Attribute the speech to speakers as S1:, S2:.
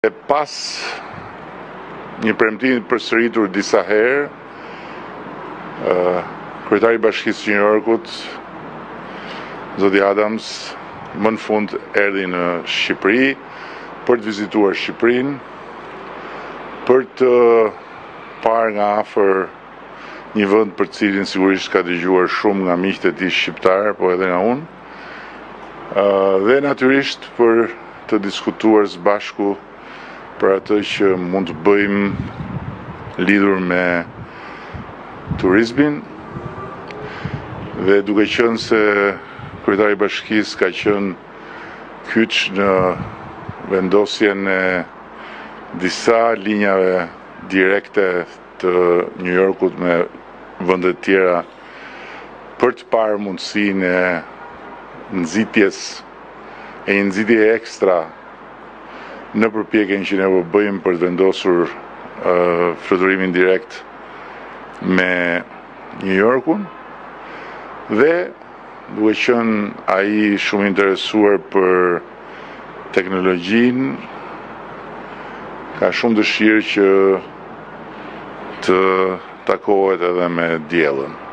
S1: E pas një premtimi përsëritur disa herë, kryetari i Bashkisë së New Yorkut, zoti Adams, më në fund erdhi në Shqipëri për të vizituar Shqipërinë, për të parë nga afër një vend për cilin sigurisht ka dëgjuar shumë nga miqtë e tij shqiptar, po edhe nga unë, dhe natyrisht për të diskutuar së bashku për atë që mund të bëjmë lidhur me turizmin, dhe duke qenë se kryetari i Bashkisë ka qenë kyç në vendosjen e disa linjave direkte të New Yorkut me vende të tjera për të parë mundësinë e nxitjes e një nxitje ekstra në përpjekjen që ne po bëjmë për të vendosur fluturimin direkt me New Yorkun, dhe duke qenë ai shumë interesuar për teknologjinë, ka shumë dëshirë që të takohet edhe me diellën.